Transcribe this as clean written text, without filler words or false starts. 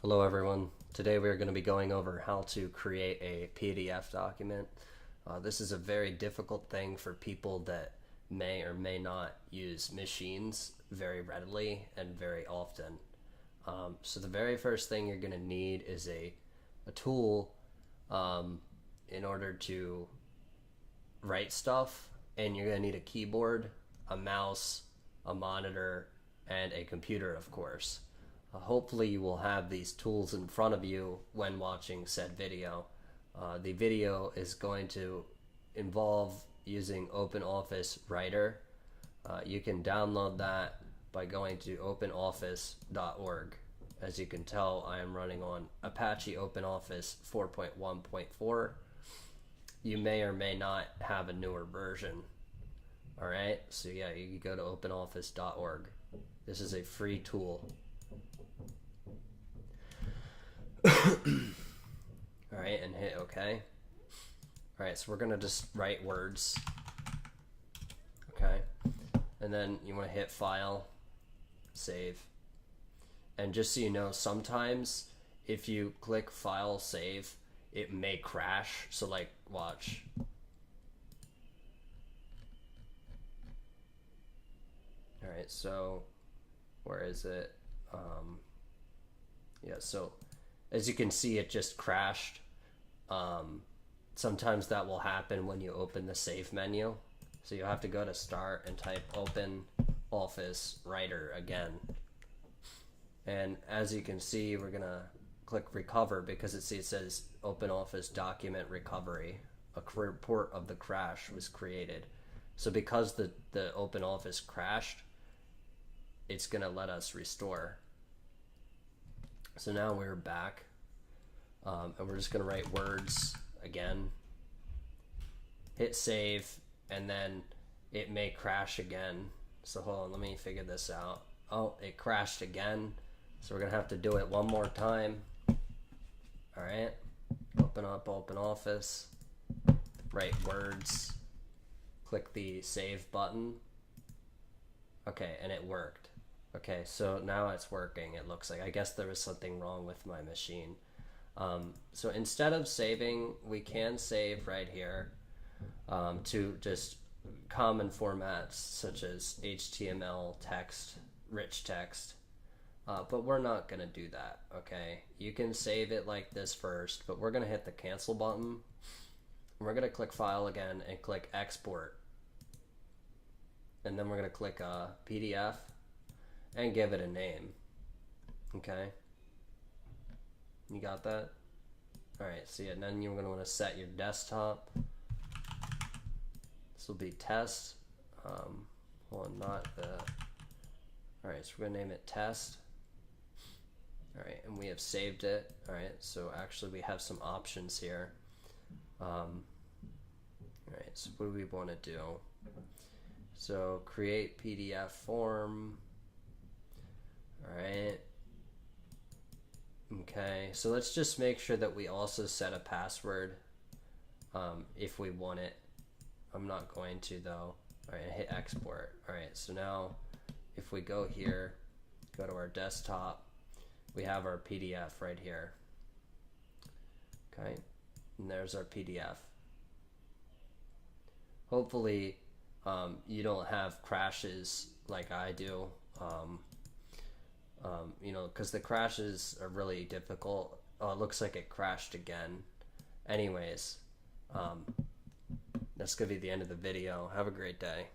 Hello everyone. Today we are going to be going over how to create a PDF document. This is a very difficult thing for people that may or may not use machines very readily and very often. So the very first thing you're going to need is a tool in order to write stuff, and you're going to need a keyboard, a mouse, a monitor, and a computer, of course. Hopefully you will have these tools in front of you when watching said video. The video is going to involve using OpenOffice Writer. You can download that by going to openoffice.org. As you can tell, I am running on Apache OpenOffice 4.1.4. You may or may not have a newer version. Alright, so yeah, you can go to openoffice.org. This is a free tool. Alright, and hit OK. Alright, so we're going to just write words. Okay. And then you want to hit File, Save. And just so you know, sometimes if you click File, Save, it may crash. So like, watch. Alright, so where is it? Yeah, so as you can see, it just crashed. Sometimes that will happen when you open the Save menu. So you'll have to go to Start and type Open Office Writer again. And as you can see, we're going to click Recover because it says Open Office Document Recovery. A report of the crash was created. So because the Open Office crashed, it's going to let us restore. So now we're back, and we're just going to write words again, hit save, and then it may crash again. So hold on, let me figure this out. Oh, it crashed again, so we're going to have to do it one more time. All right, open up OpenOffice, write words, click the save button. Okay, and it worked. Okay, so now it's working, it looks like. I guess there was something wrong with my machine. So instead of saving, we can save right here to just common formats such as HTML, text, rich text. But we're not going to do that, okay? You can save it like this first, but we're going to hit the cancel button. We're going to click File again and click Export. And then we're going to click PDF. And give it a name. Okay. You got that? Alright, so yeah, then you're going to want to set your desktop. This will be test. Hold on, not the. Alright, so we're going to name it test. Alright, and we have saved it. Alright, so actually we have some options here. Alright, so what do we want to do? So create PDF form. Alright. Okay, so let's just make sure that we also set a password if we want it. I'm not going to though. Alright, hit export. Alright, so now if we go here, go to our desktop, we have our PDF right here. Okay, and there's our PDF. Hopefully you don't have crashes like I do. You know, because the crashes are really difficult. Oh, it looks like it crashed again. Anyways, that's going to be the end of the video. Have a great day.